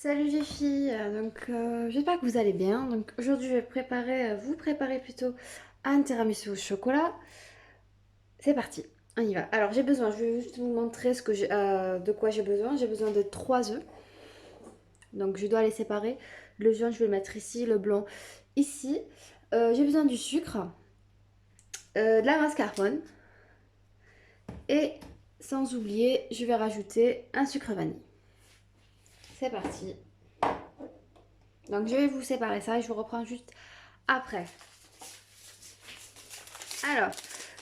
Salut les filles, j'espère que vous allez bien. Donc aujourd'hui je vais vous préparer plutôt un tiramisu au chocolat. C'est parti, on y va. Alors je vais juste vous montrer de quoi j'ai besoin. J'ai besoin de 3 œufs, donc je dois les séparer. Le jaune je vais le mettre ici, le blanc ici. J'ai besoin du sucre, de la mascarpone et sans oublier je vais rajouter un sucre vanille. C'est parti. Donc je vais vous séparer ça et je vous reprends juste après. Alors,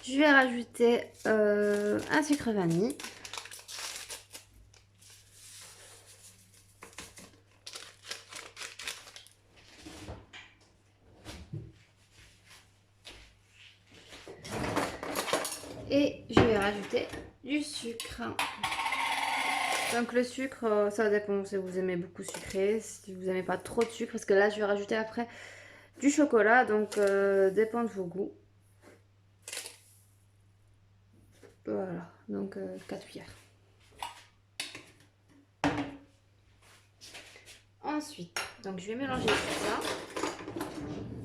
je vais rajouter un sucre vanille. Et je vais rajouter du sucre. Donc le sucre, ça dépend si vous aimez beaucoup sucré, si vous n'aimez pas trop de sucre. Parce que là, je vais rajouter après du chocolat. Donc, dépend de vos goûts. Voilà, donc 4 cuillères. Ensuite, donc je vais mélanger tout ça.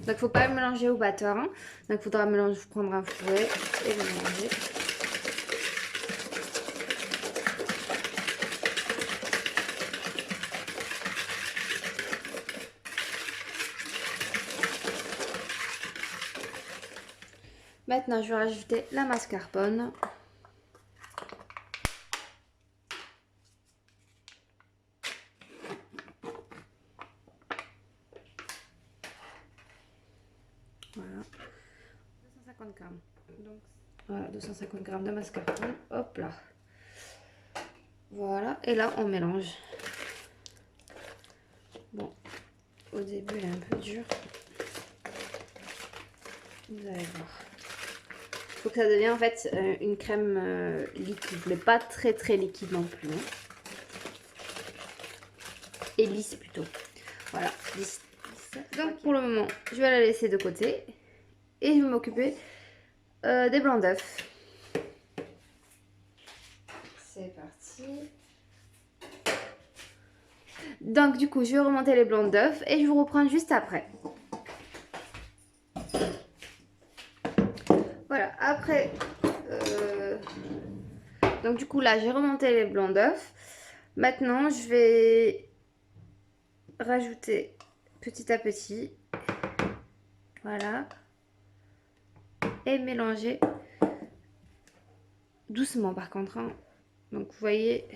Donc faut pas le mélanger au batteur. Hein. Donc faudra prendre un fouet et le mélanger. Maintenant, je vais rajouter la mascarpone. Voilà. 250 grammes. Donc, voilà, 250 grammes de mascarpone. Hop là. Voilà. Et là, on mélange. Bon, au début, il est un peu dur. Vous allez voir. Il faut que ça devienne en fait une crème liquide, mais pas très très liquide non plus. Hein. Et lisse plutôt. Voilà, lisse. Donc pour le moment, je vais la laisser de côté. Et je vais m'occuper des blancs d'œufs. C'est parti. Donc du coup, je vais remonter les blancs d'œufs et je vous reprends juste après. Voilà, après... donc du coup là, j'ai remonté les blancs d'œufs. Maintenant, je vais rajouter petit à petit. Voilà. Et mélanger doucement par contre. Hein. Donc vous voyez...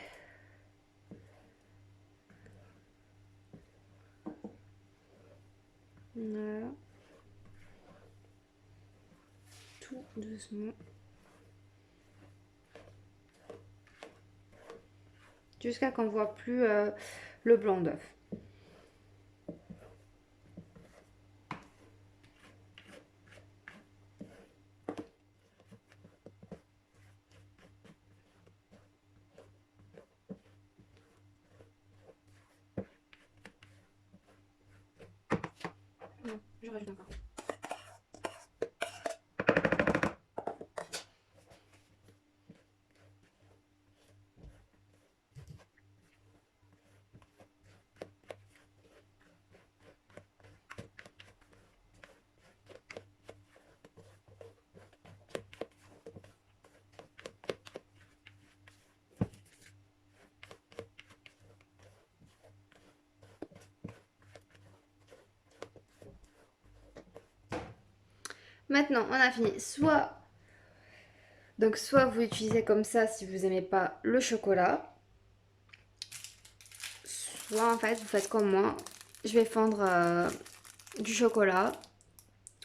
Voilà. Tout doucement. Jusqu'à qu'on ne voit plus le blanc d'œuf. Non, je rajoute encore. Maintenant, on a fini. Soit vous utilisez comme ça si vous n'aimez pas le chocolat. Soit en fait, vous faites comme moi. Je vais fondre du chocolat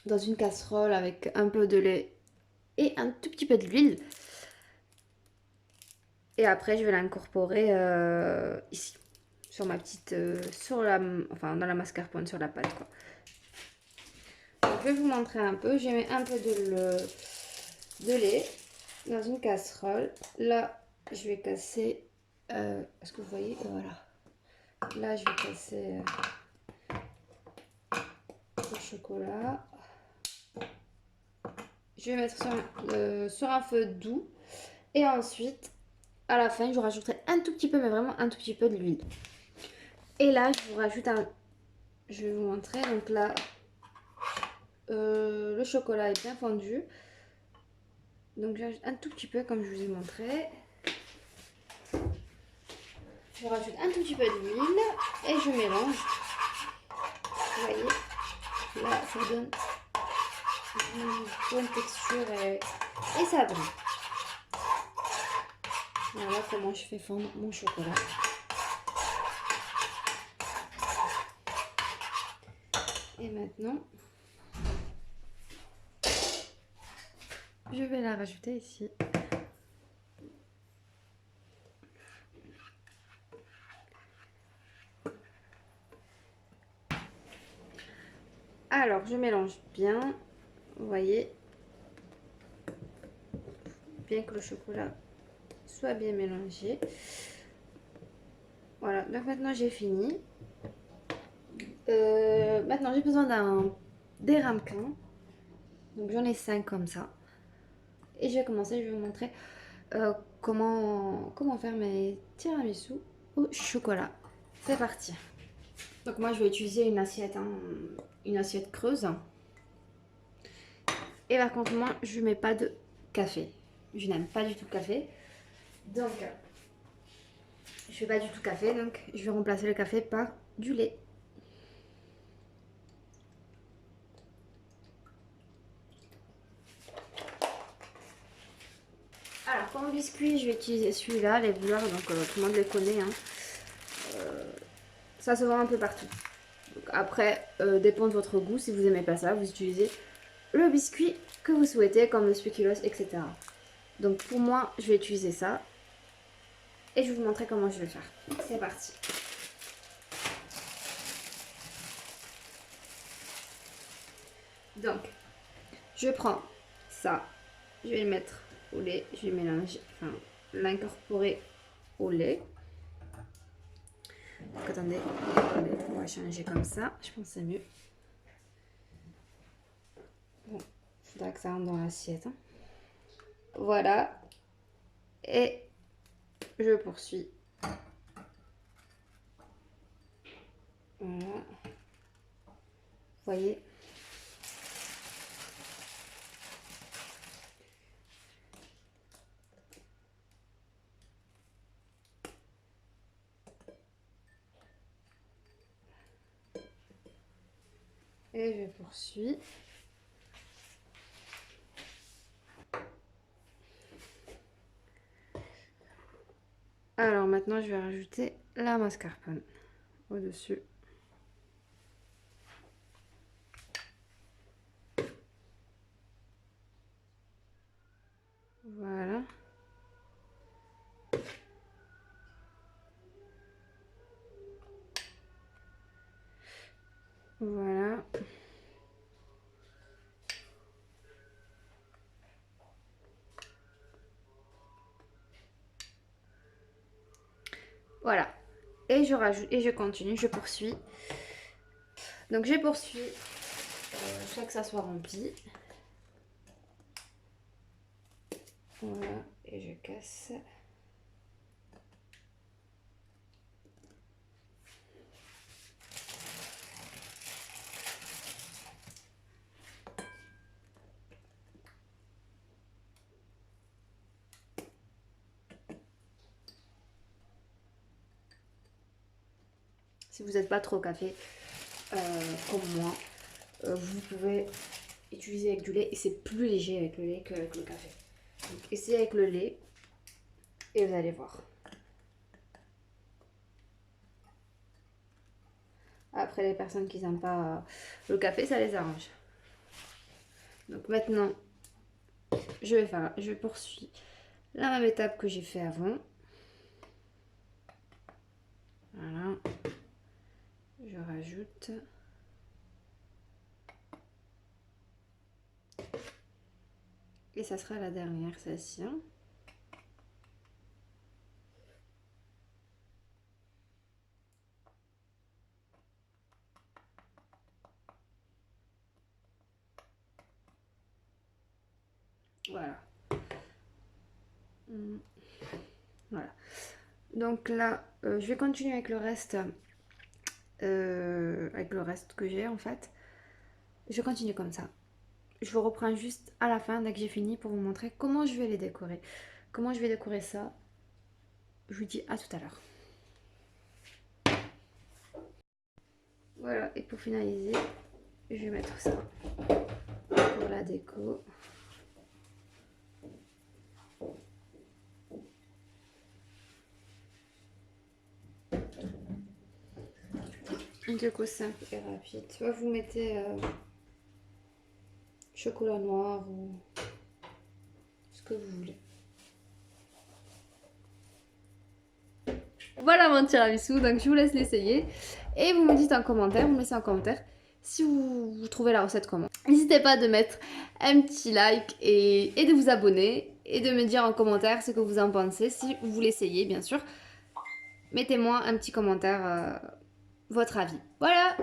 dans une casserole avec un peu de lait et un tout petit peu d'huile. Et après, je vais l'incorporer ici, sur ma petite, dans la mascarpone, sur la pâte, quoi. Donc, je vais vous montrer un peu. J'ai mis un peu de lait dans une casserole. Là, je vais casser. Est-ce que vous voyez? Voilà. Là, je vais casser le chocolat. Je vais mettre sur un feu doux. Et ensuite, à la fin, je rajouterai un tout petit peu, mais vraiment un tout petit peu de l'huile. Et là, je vous rajoute un... Je vais vous montrer. Donc là, le chocolat est bien fondu. Donc j'ajoute un tout petit peu comme je vous ai montré. Je rajoute un tout petit peu d'huile et je mélange. Vous voyez, là ça donne une bonne texture et ça brille. Voilà comment je fais fondre mon chocolat. Et maintenant, je vais la rajouter ici. Alors, je mélange bien, vous voyez, bien que le chocolat soit bien mélangé. Voilà, donc maintenant j'ai fini. Maintenant j'ai besoin des ramequins. Donc j'en ai 5 comme ça. Et je vais commencer, je vais vous montrer comment faire mes tiramisu au chocolat. C'est parti. Donc moi je vais utiliser une assiette creuse. Et par contre moi je mets pas de café. Je n'aime pas du tout le café. Donc je fais pas du tout café, donc je vais remplacer le café par du lait. Alors pour mon biscuit je vais utiliser celui-là, les Blur, donc tout le monde les connaît. Hein. Ça se vend un peu partout. Donc, après, dépend de votre goût. Si vous n'aimez pas ça, vous utilisez le biscuit que vous souhaitez, comme le spéculoos, etc. Donc pour moi, je vais utiliser ça. Et je vais vous montrer comment je vais faire. C'est parti. Donc, je prends ça. Je vais le mettre au lait. Je vais mélanger, enfin, l'incorporer au lait. Donc, attendez, on va changer comme ça. Je pense que c'est mieux. Bon, il faudra que ça rentre dans l'assiette. Hein. Voilà. Et je poursuis. Voilà. Vous voyez. Et je poursuis. Alors maintenant, je vais rajouter la mascarpone au-dessus. Voilà. Voilà. Voilà. Et je rajoute, et je continue, je poursuis. Donc je poursuis jusqu'à que ça soit rempli. Voilà. Et je casse. Si vous n'êtes pas trop café, comme moi, vous pouvez utiliser avec du lait et c'est plus léger avec le lait qu'avec le café. Donc essayez avec le lait et vous allez voir. Après, les personnes qui n'aiment pas le café, ça les arrange. Donc maintenant, je poursuis la même étape que j'ai fait avant. Voilà. Je rajoute. Et ça sera la dernière, celle-ci. Voilà. Voilà. Donc là, je vais continuer avec le reste avec le reste que j'ai en fait. Je continue comme ça. Je vous reprends juste à la fin dès que j'ai fini pour vous montrer comment je vais les décorer. Comment je vais décorer ça. Je vous dis à tout à l'heure. Voilà, et pour finaliser, je vais mettre ça pour la déco. Une déco simple et rapide. Soit vous mettez chocolat noir ou ce que vous voulez. Voilà mon tiramisu, donc je vous laisse l'essayer. Et vous me dites en commentaire, vous me laissez en commentaire si vous trouvez la recette comment. N'hésitez pas de mettre un petit like et de vous abonner et de me dire en commentaire ce que vous en pensez, si vous l'essayez bien sûr. Mettez-moi un petit commentaire, votre avis. Voilà!